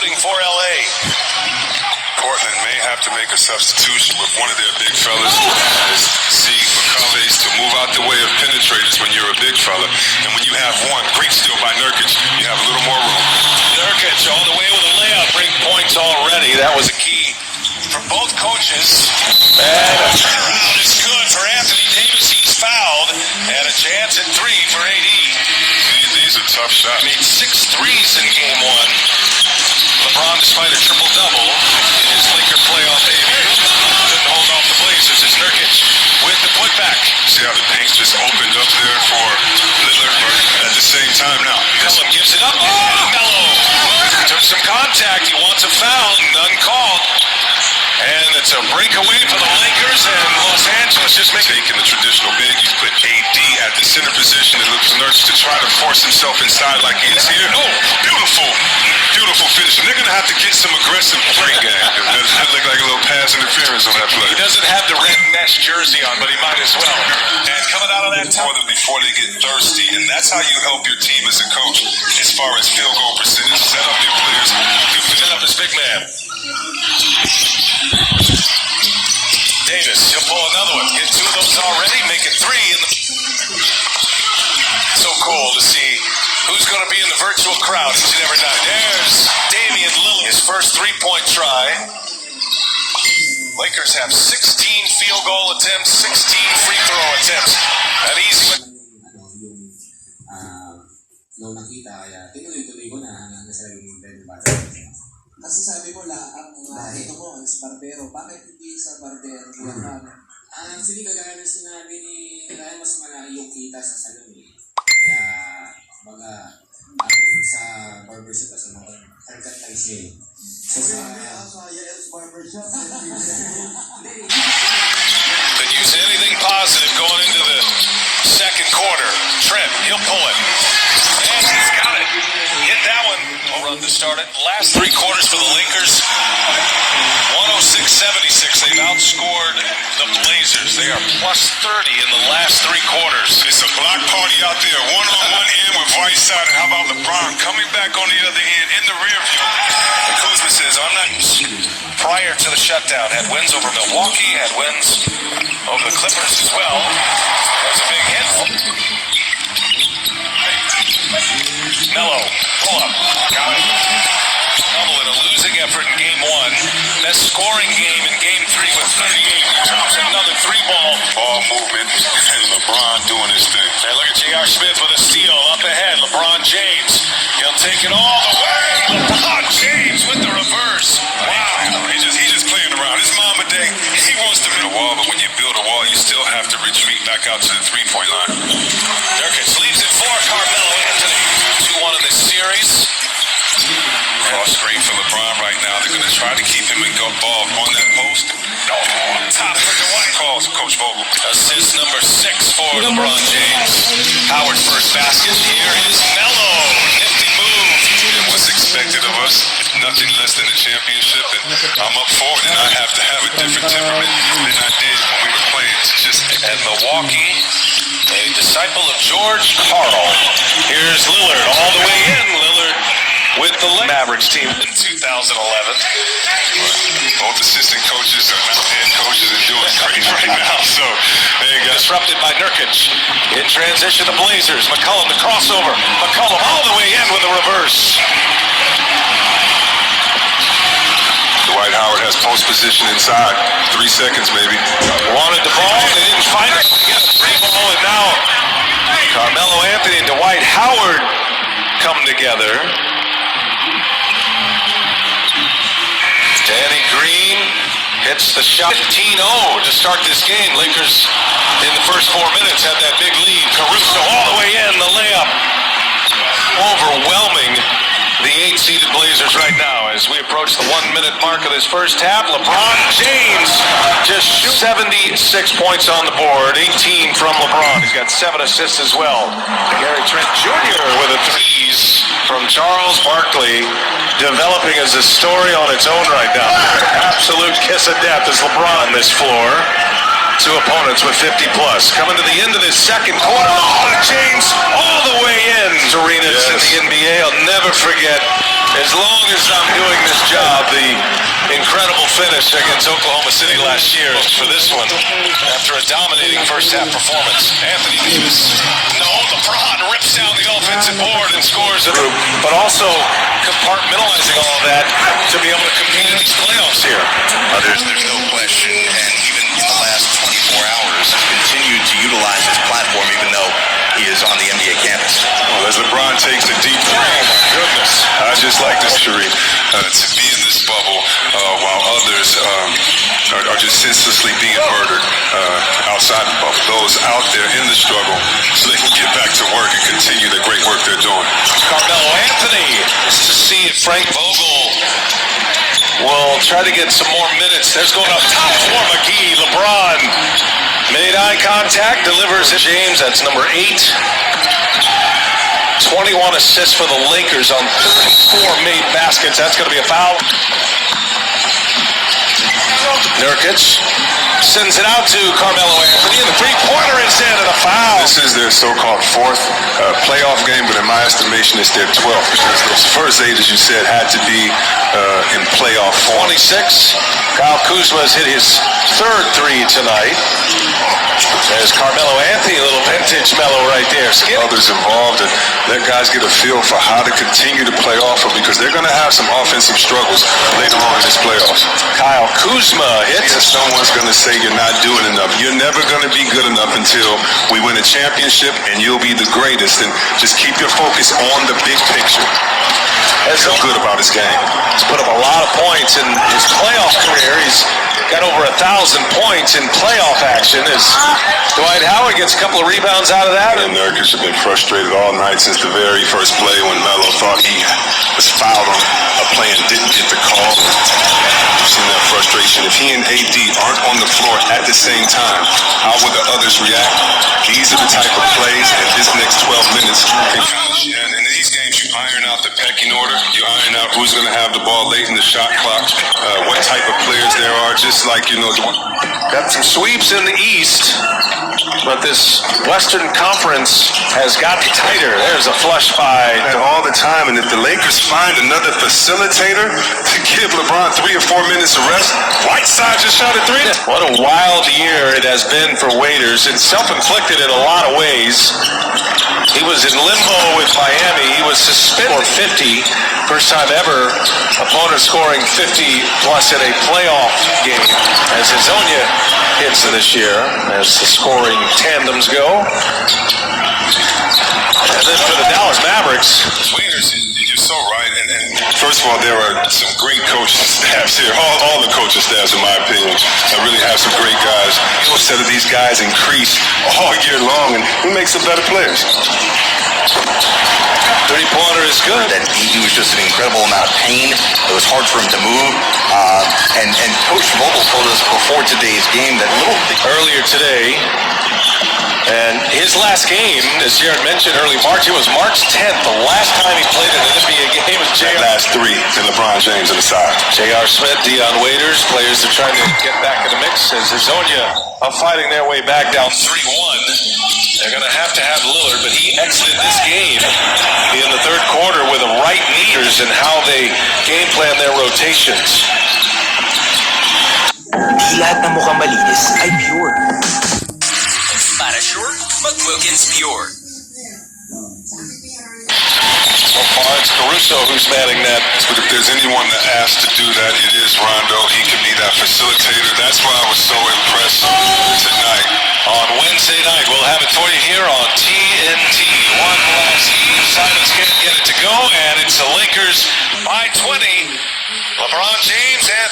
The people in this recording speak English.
shooting for LA. Portland may have to make a substitution with one of their big fellas. See McCullough to move out the way of penetrators when you're a big fella. And when you have one, great steal by Nurkic, you have a little more room. Nurkic all the way with a layup. Bring points already. That was a key for both coaches. And a turnaround is good for Anthony Davis. He's fouled. And a chance at three for AD. These are tough shots. Made 6 threes in game one. LeBron, despite a triple-double in his Laker playoff debut, couldn't hold off the Blazers. It's Nurkic with the putback. See how the paint just opened up there for Lillard, but at the same time now. Cullum gives it up. Oh, Melo took some contact. He wants a foul. None called. And it's a breakaway for the Lakers, and Los Angeles just taking the traditional big. You put AD at the center position and looks Nurkic to try to force himself inside like he is here. Oh, beautiful. Beautiful finish. And they're going to have to get some aggressive play game. That looked like a little pass interference on that play. He doesn't have the red mesh jersey on, but he might as well. And coming out of that time before they get thirsty, and that's how you help your team as a coach as far as field goal percentage. Set up your players. Set up his big man. Davis, he'll pull another one. Get 2 of those already. Make it 3 in the... So cool to see who's going to be in the virtual crowd each and every night. There's Damian Lillard. His first 3-point try. Lakers have 16 field goal attempts, 16 free throw attempts. That easy. Nung nakita, kaya tinuloy-tuloy ko na hanggang sa yung bread and butter. Kasi sabi mo, ito mo, is barbero. Bakit hindi sa barbero? Actually, kagaya ng sinabi ni Ryan, mas malaki yung kita sa salon eh. Kaya, ang sa barbershop kasi mga haircut tayo siya eh. So, Yael's barbershop. Could use anything positive going into the second quarter. Trent, he'll pull it. And he's got it. Hit that one. We'll run to start it. Last 3 quarters for the Lakers. 106-76. They've outscored the Blazers. They are plus 30 in the last 3 quarters. It's a block party out there. One on one end with Whiteside. And how about LeBron coming back on the other end in the rear view? Kuzma says, I'm not... Prior to the shutdown, had wins over Milwaukee, had wins over the Clippers as well. That was a big hit. Melo, pull up. Got it. Double in a losing effort in game 1. Best scoring game in game 3 with 38. Drops another 3-ball. Ball movement and LeBron doing his thing. And look at J.R. Smith with a steal up ahead. LeBron James. He'll take it all the way. LeBron James with the reverse. Wow. He's just playing around. It's Mamba Day. He wants to build a wall, but when you build a wall, you still have to retreat back out to the 3-point line. Nurkic leaves it for Carmelo Anthony. 2-1 in this series. Cross screen for LeBron right now. They're going to try to keep him involved on that post. No, on top for Dwight. Calls Coach Vogel. Assist number 6 for LeBron James. Howard's first basket. Here is Melo. Nifty move. And what's expected of us? Nothing less than a championship. And I'm up for it, and I have to have a different temperament than I did when we were playing. And Milwaukee, a disciple of George Karl. Here's Lillard all the way in. Lillard with the Mavericks team in 2011. Both assistant coaches are now head coaches and doing great right now. So there you go. Disrupted by Nurkic. In transition, the Blazers. McCollum, the crossover. McCollum all the way in with a reverse. Dwight Howard has post position inside. 3 seconds maybe. Wanted the ball. They didn't find it. They get a 3-ball, and now Carmelo Anthony and Dwight Howard come together. Danny Green hits the shot. 15-0 to start this game. Lakers in the first 4 minutes had that big lead. Caruso all the way in, the layup. Overwhelming the 8-seeded Blazers right now as we approach the 1-minute mark of this first half. LeBron James just 76 points on the board, 18 from LeBron. He's got 7 assists as well. Gary Trent Jr. with a threes from Charles Barkley, developing as a story on its own right now. Absolute kiss of death as LeBron on this floor. 2 opponents with 50 plus. Coming to the end of this second quarter. Oh, James all the way in. Arenas in the NBA. I'll never forget. As long as I'm doing finish against Oklahoma City last year for this one after a dominating first half performance. Anthony Davis. No, LeBron rips down the offensive board and scores it. But also compartmentalizing all of that to be able to compete in these playoffs here. There's no question, and even in the last 24 hours, has continued to utilize his platform, even though he is on the NBA campus. Well, as LeBron takes the deep three, oh my goodness, I just like this, Sheree, to be in this bubble while others are just senselessly being murdered outside the bubble. Those out there in the struggle, so they can get back to work and continue the great work they're doing. Carmelo Anthony to see if Frank Vogel will try to get some more minutes. There's going up top for McGee. LeBron made eye contact, delivers it. James, that's number 8. 21 assists for the Lakers on 34 made baskets. That's going to be a foul. Nurkic sends it out to Carmelo Anthony, and the three-pointer is in, and a foul. This is their so-called 4th playoff game, but in my estimation, it's their 12th, because those first 8, as you said, had to be in playoff form. 26. Kyle Kuzma has hit his 3rd 3 tonight. There's Carmelo Anthony, a little vintage Melo right there. Others involved, and let guys get a feel for how to continue to play off of, because they're going to have some offensive struggles later on in this playoffs. Kyle Kuzma hits. Someone's going to say you're not doing enough. You're never going to be good enough until we win a championship, and you'll be the greatest. And just keep your focus on the big picture. Feel good about his game. He's put up a lot of points in his playoff career. He's got over 1,000 points in playoff action as Dwight Howard gets a couple of rebounds out of that. And Nurkic has been frustrated all night since the very first play when Melo thought he was fouled on a play and didn't get the call. You've seen that frustration. If he and AD aren't on the floor at the same time, how would the others react? These are the type of plays that this next 12 minutes can change. And in these games, you iron out the pecking order. You iron out who's going to have the ball late in the shot clock, what type of players there are, just like, Got some sweeps in the East, but this Western Conference has gotten tighter. There's a flush by all the time, and if the Lakers find another facilitator to give LeBron 3 or 4 minutes of rest, Whiteside just shot a 3. What a wild year it has been for Waiters. It's self-inflicted in a lot of ways. He was in limbo with Miami. He was suspended for 50. First time ever, opponent scoring 50 plus in a playoff game as Hazonia hits this year as the scoring tandems go. And then for the Dallas Mavericks. Waiters, you're so right. And first of all, there are some great coaching staffs here. All the coaching staffs, in my opinion, really have some great guys. Instead of these guys increase all year long, and we make some better players. Three-pointer is good. That he was just an incredible amount of pain. It was hard for him to move. And Coach Vogel told us before today's game that earlier today, and his last game, as Jared mentioned, early March, it was March 10th. The last time he played in an NBA game was last 3 to LeBron James on the side. J.R. Smith, Dion Waiters, players are trying to get back in the mix as Hazonia are fighting their way back down 3-1. They're going to have Lillard, but he exited this game in the third quarter with a right knee and how they game plan their rotations. Di lahat ng mukhang malinis ay pure. Para sure, mag-Wilkins Pure. So far, it's Caruso who's batting that. But if there's anyone that asked to do that, it is Rondo. He can be that facilitator. That's why I was so impressed tonight. On Wednesday night, we'll have it for you here on TNT. One last eve. Simons can't get it to go, and it's the Lakers by 20. LeBron James and